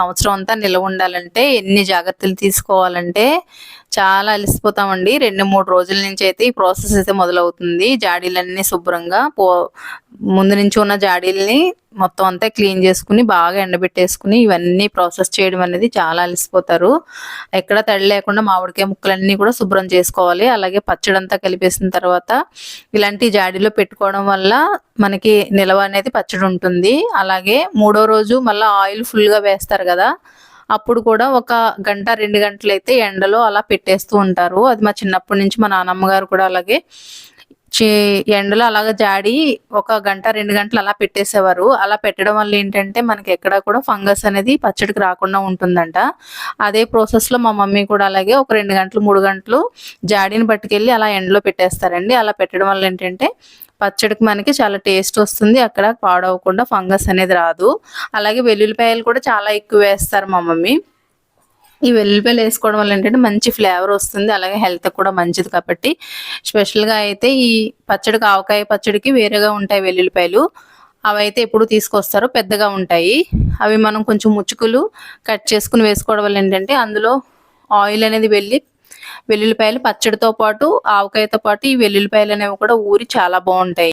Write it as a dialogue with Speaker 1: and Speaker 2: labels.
Speaker 1: సంవత్సరం అంతా నిల్వ ఉండాలంటే ఎన్ని జాగ్రత్తలు తీసుకోవాలంటే చాలా అలసిపోతామండి. 2, 3 రోజుల నుంచి అయితే ఈ ప్రాసెస్ అయితే మొదలవుతుంది. జాడీలన్నీ శుభ్రంగా ముందు నుంచి ఉన్న జాడీలని మొత్తం అంతా క్లీన్ చేసుకుని బాగా ఎండబెట్టేసుకుని ఇవన్నీ ప్రాసెస్ చేయడం అనేది చాలా అలసిపోతారు. ఎక్కడ తడి లేకుండా మామిడికాయ ముక్కలన్నీ కూడా శుభ్రం చేసుకోవాలి. అలాగే పచ్చడంతా కలిపేసిన తర్వాత ఇలాంటి జాడీలో పెట్టుకోవడం వల్ల మనకి నిల్వ అనేది పచ్చడి ఉంటుంది. అలాగే మూడో రోజు మళ్ళీ ఆయిల్ ఫుల్గా వేస్తారు కదా, అప్పుడు కూడా ఒక గంట 2 గంటలైతే ఎండలో అలా పెట్టేస్తూ ఉంటారు. అది మా చిన్నప్పటి నుంచి మా నాన్నమ్మ గారు కూడా అలాగే ఎండలో అలాగ జాడి ఒక గంట 2 గంటలు అలా పెట్టేసేవారు. అలా పెట్టడం వల్ల ఏంటంటే మనకి ఎక్కడ కూడా ఫంగస్ అనేది పచ్చడికి రాకుండా ఉంటుందంట. అదే ప్రాసెస్లో మా మమ్మీ కూడా అలాగే ఒక 2 గంటలు 3 గంటలు జాడీని పట్టుకెళ్ళి అలా ఎండలో పెట్టేస్తారండి. అలా పెట్టడం వల్ల ఏంటంటే పచ్చడికి మనకి చాలా టేస్ట్ వస్తుంది, అక్కడ పాడవకుండా ఫంగస్ అనేది రాదు. అలాగే వెల్లుల్లిపాయలు కూడా చాలా ఎక్కువ వేస్తారు మా మమ్మీ. ఈ వెల్లుల్లిపాయలు వేసుకోవడం వల్ల ఏంటంటే మంచి ఫ్లేవర్ వస్తుంది, అలాగే హెల్త్ కూడా మంచిది. కాబట్టి స్పెషల్గా అయితే ఈ పచ్చడికి, ఆవకాయ పచ్చడికి వేరేగా ఉంటాయి వెల్లుల్లిపాయలు. అవైతే ఎప్పుడు తీసుకొస్తారో పెద్దగా ఉంటాయి. అవి మనం కొంచెం ముచ్చుకులు కట్ చేసుకుని వేసుకోవడం వల్ల ఏంటంటే అందులో ఆయిల్ అనేది వెళ్ళి వెల్లుల్లిపాయలు పచ్చడితో పాటు ఆవకాయతో పాటు ఈ వెల్లుల్లిపాయలు అనేవి కూడా ఊరి చాలా బాగుంటాయి.